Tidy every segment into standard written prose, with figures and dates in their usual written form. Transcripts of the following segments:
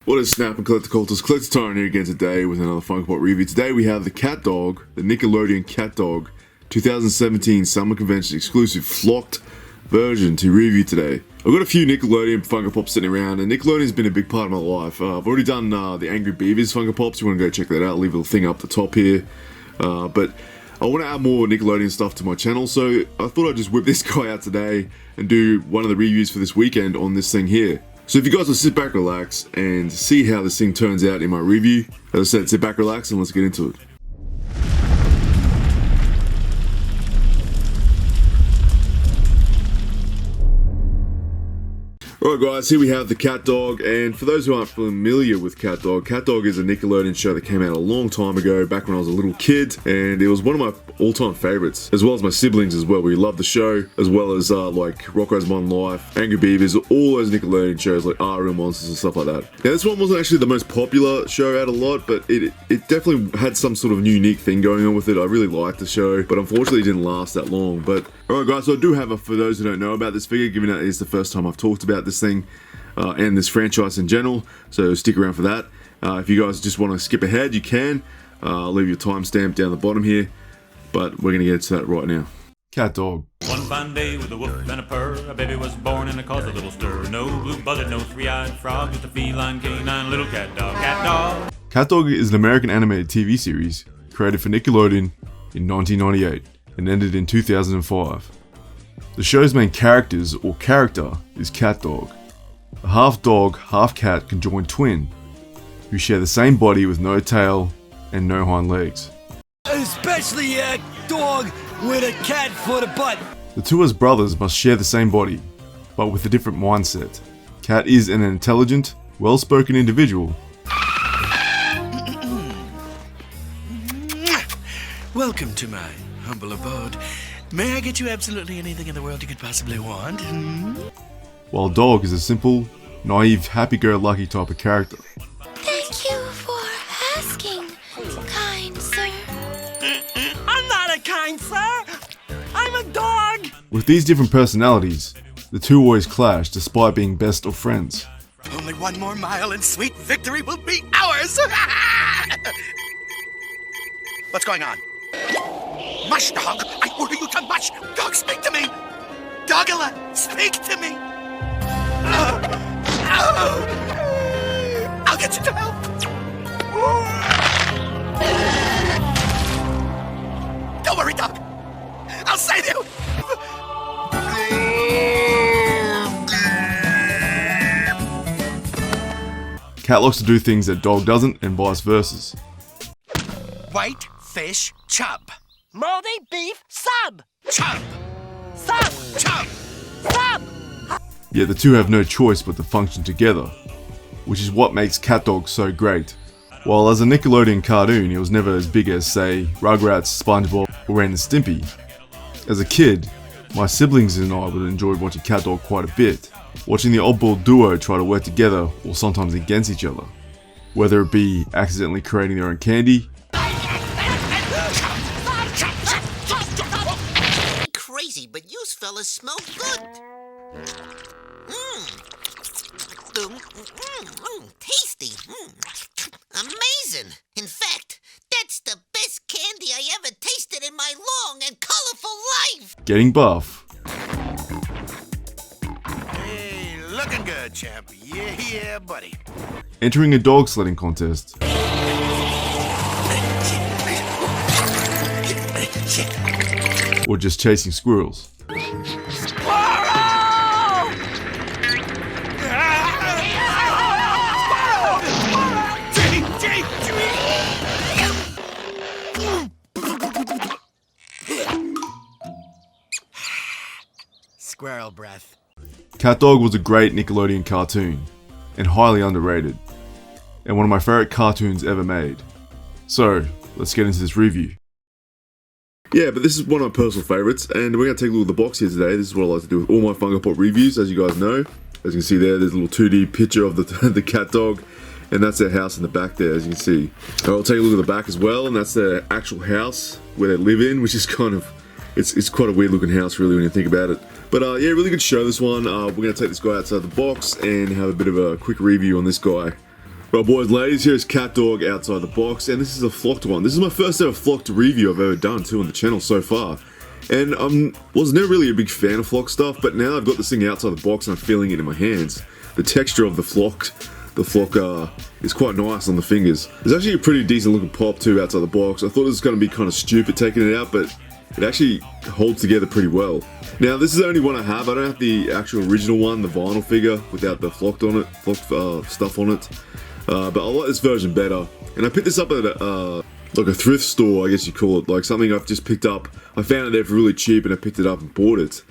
What is snapping, Collector Cultist? Collector Tyrant here again today with another Funko Pop review. Today we have the Catdog, the Nickelodeon Catdog 2017 Summer Convention exclusive Flocked version to review today. I've got a few Nickelodeon Funko Pops sitting around, and Nickelodeon's been a big part of my life. I've already done the Angry Beavers Funko Pops. You want to go check that out, leave a little thing up the top here. But I want to add more Nickelodeon stuff to my channel, so I thought I'd just whip this guy out today and do one of the reviews for this weekend on this thing here. So if you guys will sit back, relax, and see how this thing turns out in my review. As I said, sit back, relax, and let's get into it. Alright guys, here we have the Catdog, and for those who aren't familiar with Catdog, Catdog is a Nickelodeon show that came out a long time ago, back when I was a little kid, and it was one of my all-time favorites, as well as my siblings as well. We loved the show, as well as like Rocko's Modern Life, Angry Beavers, all those Nickelodeon shows like Real Monsters and stuff like that. Now this one wasn't actually the most popular show out a lot, but it definitely had some sort of unique thing going on with it. I really liked the show, but unfortunately it didn't last that long. But alright guys, so I do have for those who don't know about this figure, given that it is the first time I've talked about this thing and this franchise in general, so stick around for that. If you guys just want to skip ahead, you can. I'll leave your timestamp down the bottom here, but we're going to get to that right now. Catdog. One fine day with a woof and a purr, a baby was born and it caused a little stir. No blue buzzard, no three-eyed frog, just a feline canine little cat dog. Catdog. Catdog is an American animated TV series created for Nickelodeon in 1998 and ended in 2005. The show's main characters or character is Catdog, a half dog, half cat conjoined twin who share the same body with no tail and no hind legs. Especially a dog with a cat for the butt. The two as brothers must share the same body, but with a different mindset. Cat is an intelligent, well-spoken individual. Welcome to my humble abode. May I get you absolutely anything in the world you could possibly want? While Dog is a simple, naive, happy-go-lucky type of character. Thank you for asking, kind sir. I'm not a kind sir. I'm a dog. With these different personalities, the two always clash despite being best of friends. Only one more mile and sweet victory will be ours. What's going on? Mush, dog! I order you to mush! Dog, speak to me! Dogula, speak to me! I'll get you to help! Don't worry, dog! I'll save you! Cat likes to do things that Dog doesn't and vice versa. White fish chub. Moldy beef sub! Chub! Sub! Chub! Sub! Yet the two have no choice but to function together, which is what makes Catdog so great. While as a Nickelodeon cartoon, it was never as big as, say, Rugrats, SpongeBob, or Ren and Stimpy. As a kid, my siblings and I would enjoy watching Catdog quite a bit, watching the oddball duo try to work together or sometimes against each other, whether it be accidentally creating their own candy, crazy, but you fellas smell good. Tasty. Amazing. In fact, that's the best candy I ever tasted in my long and colorful life. getting buff, Hey, looking good, champ. Yeah, buddy. entering a dog sledding contest, or just chasing squirrels. Squirrel breath. Catdog was a great Nickelodeon cartoon, and highly underrated, and one of my favourite cartoons ever made. So, let's get into this review. Yeah, but this is one of my personal favourites, and we're going to take a look at the box here today. This is what I like to do with all my Funko Pop reviews, as you guys know. As you can see there's a little 2D picture of the Catdog, and that's their house in the back there, as you can see. I'll take a look at the back as well, and that's their actual house where they live in, which is kind of, it's quite a weird looking house really when you think about it. But yeah, really good show this one. We're going to take this guy outside the box and have a bit of a quick review on this guy. Right boys and ladies, here's Catdog outside the box, and this is a flocked one. This is my first ever flocked review I've ever done too on the channel so far. And I was never really a big fan of flock stuff, but now I've got this thing outside the box and I'm feeling it in my hands. The texture of the flock is quite nice on the fingers. It's actually a pretty decent looking pop too outside the box. I thought it was going to be kind of stupid taking it out, but it actually holds together pretty well. Now this is the only one I have. I don't have the actual original one, the vinyl figure without the flocked stuff on it. But I like this version better. And I picked this up at like a thrift store, I guess you call it. Like something I've just picked up. I found it there for really cheap and I picked it up and bought it.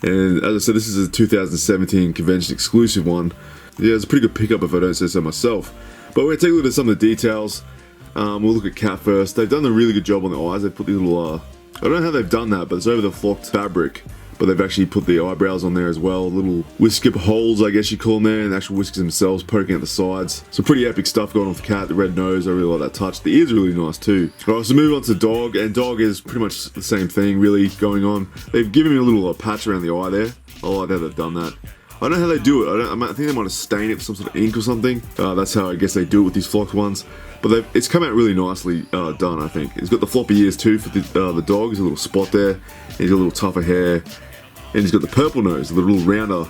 And as I said, this is a 2017 convention exclusive one. Yeah, it's a pretty good pickup if I don't say so myself. But we're going to take a look at some of the details. We'll look at Cat first. They've done a really good job on the eyes. They put these little, I don't know how they've done that, but it's over the flocked fabric. But they've actually put the eyebrows on there as well. Little whisker holes, I guess you call them there, and the actual whiskers themselves poking at the sides. Some pretty epic stuff going on with the cat. The red nose, I really like that touch. The ears are really nice too. Alright, so move on to dog, and dog is pretty much the same thing really going on. They've given me a little patch around the eye there. I like how they've done that. I don't know how they do it. I think they might have stained it with some sort of ink or something. That's how I guess they do it with these flocked ones. But it's come out really nicely done, I think. It's got the floppy ears too for the dog. There's a little spot there. He's got a little tougher hair. And he's got the purple nose, the little rounder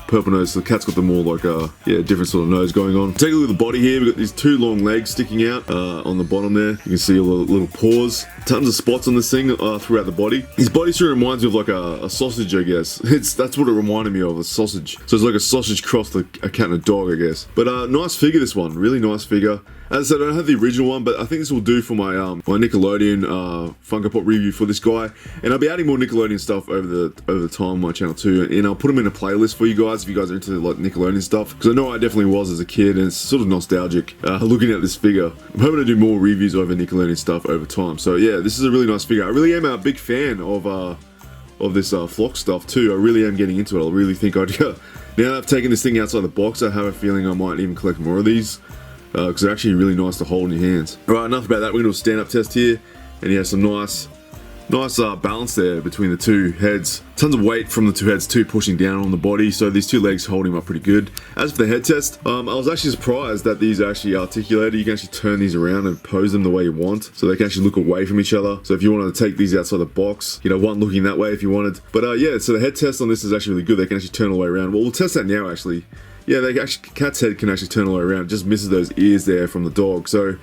purple nose. So the cat's got the more like different sort of nose going on. Take a look at the body here. We've got these two long legs sticking out on the bottom there. You can see all the little paws. Tons of spots on this thing throughout the body. His body sort of reminds me of like a sausage, I guess. That's what it reminded me of, a sausage. So it's like a sausage crossed a cat and a dog, I guess. But nice figure, this one. Really nice figure. As I said, I don't have the original one, but I think this will do for my my Nickelodeon Funko Pop review for this guy. And I'll be adding more Nickelodeon stuff over the time on my channel too. And I'll put them in a playlist for you guys if you guys are into like Nickelodeon stuff. Because I know I definitely was as a kid, and it's sort of nostalgic looking at this figure. I'm hoping to do more reviews over Nickelodeon stuff over time. So yeah, this is a really nice figure. I really am a big fan of this flock stuff too. I really am getting into it. I really think I'd go. Now that I've taken this thing outside the box, I have a feeling I might even collect more of these. Because they're actually really nice to hold in your hands. Alright, enough about that. We're going to do a stand-up test here. And he has some nice balance there between the two heads. Tons of weight from the two heads too, pushing down on the body. So these two legs hold him up pretty good. As for the head test, I was actually surprised that these are actually articulated. You can actually turn these around and pose them the way you want. So they can actually look away from each other. So if you wanted to take these outside the box, you know, one looking that way if you wanted. But yeah, so the head test on this is actually really good. They can actually turn all the way around. Well, we'll test that now actually. Yeah, cat's head can actually turn all the way around. It just misses those ears there from the dog. So,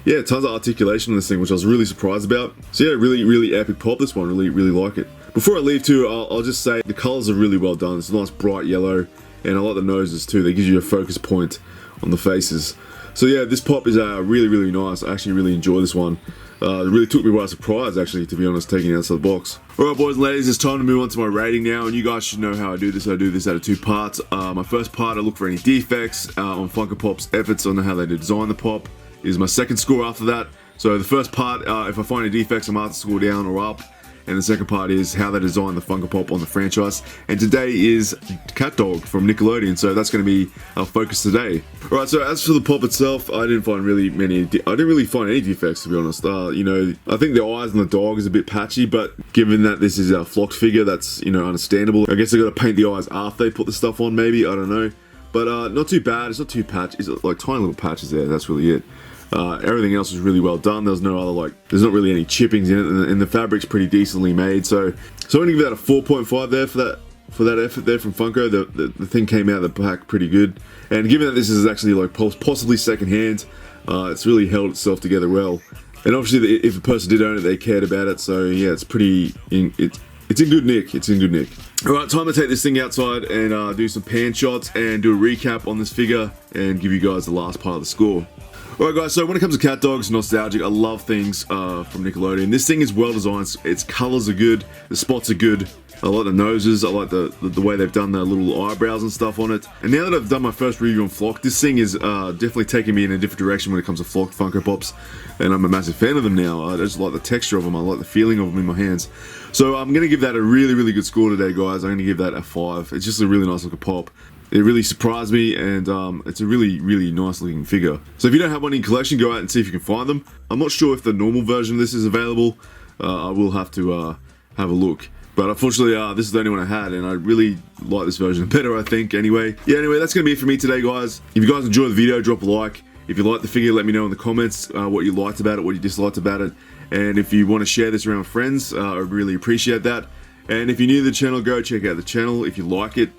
yeah, tons of articulation on this thing, which I was really surprised about. So yeah, really epic pop, this one. Really like it. Before I leave too, I'll just say the colors are really well done. It's a nice bright yellow, and I like the noses too. They give you a focus point on the faces. So yeah, this pop is really nice. I actually really enjoy this one. It really took me by surprise, actually, to be honest, taking it outside the box. Alright boys and ladies, it's time to move on to my rating now, and you guys should know how I do this. I do this out of two parts. My first part, I look for any defects on Funko Pop's efforts on how they design the pop. Is my second score after that. So the first part, if I find any defects, I might score down or up. And the second part is how they design the Funko Pop on the franchise. And today is Catdog from Nickelodeon, so that's going to be our focus today. Alright, so as for the pop itself, I didn't find really find any defects, to be honest. You know, I think the eyes on the dog is a bit patchy, but given that this is a flocked figure, that's, you know, understandable. I guess they got to paint the eyes after they put the stuff on, maybe, I don't know. But not too bad. It's not too patchy. It's like tiny little patches there, that's really it. Everything else was really well done. There's no other, there's not really any chippings in it, and the fabric's pretty decently made. So I'm going to give that a 4.5 there for that effort there from Funko. The thing came out of the pack pretty good, and given that this is actually like possibly secondhand, it's really held itself together well. And obviously, if a person did own it, they cared about it. So yeah, it's pretty. It's in good nick. It's in good nick. Alright, time to take this thing outside and do some pan shots and do a recap on this figure and give you guys the last part of the score. Alright guys, so when it comes to Catdog, it's nostalgic. I love things from Nickelodeon. This thing is well designed. Its colors are good. The spots are good. I like the noses. I like the way they've done the little eyebrows and stuff on it. And now that I've done my first review on Flock, this thing is definitely taking me in a different direction when it comes to Flock Funko Pops. And I'm a massive fan of them now. I just like the texture of them. I like the feeling of them in my hands. So I'm going to give that a really good score today, guys. I'm going to give that a 5. It's just a really nice looking pop. It really surprised me, and it's a really nice looking figure. So if you don't have one in collection, go out and see if you can find them. I'm not sure if the normal version of this is available. I will have to have a look. But unfortunately, this is the only one I had, and I really like this version better, I think, anyway. Yeah, anyway, that's going to be it for me today, guys. If you guys enjoyed the video, drop a like. If you like the figure, let me know in the comments what you liked about it, what you disliked about it. And if you want to share this around with friends, I'd really appreciate that. And if you're new to the channel, go check out the channel if you like it.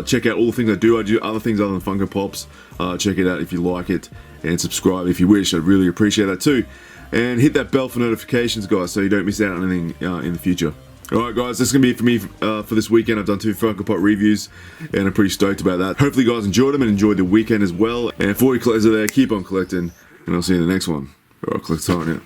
Check out all the things I do. I do other things other than Funko Pops. Check it out if you like it. And subscribe if you wish. I'd really appreciate that too. And hit that bell for notifications, guys, so you don't miss out on anything in the future. Alright guys, that's going to be it for me for this weekend. I've done 2 Funko Pop reviews, and I'm pretty stoked about that. Hopefully you guys enjoyed them and enjoyed the weekend as well. And for you collectors there, keep on collecting, and I'll see you in the next one. Alright, collect time now.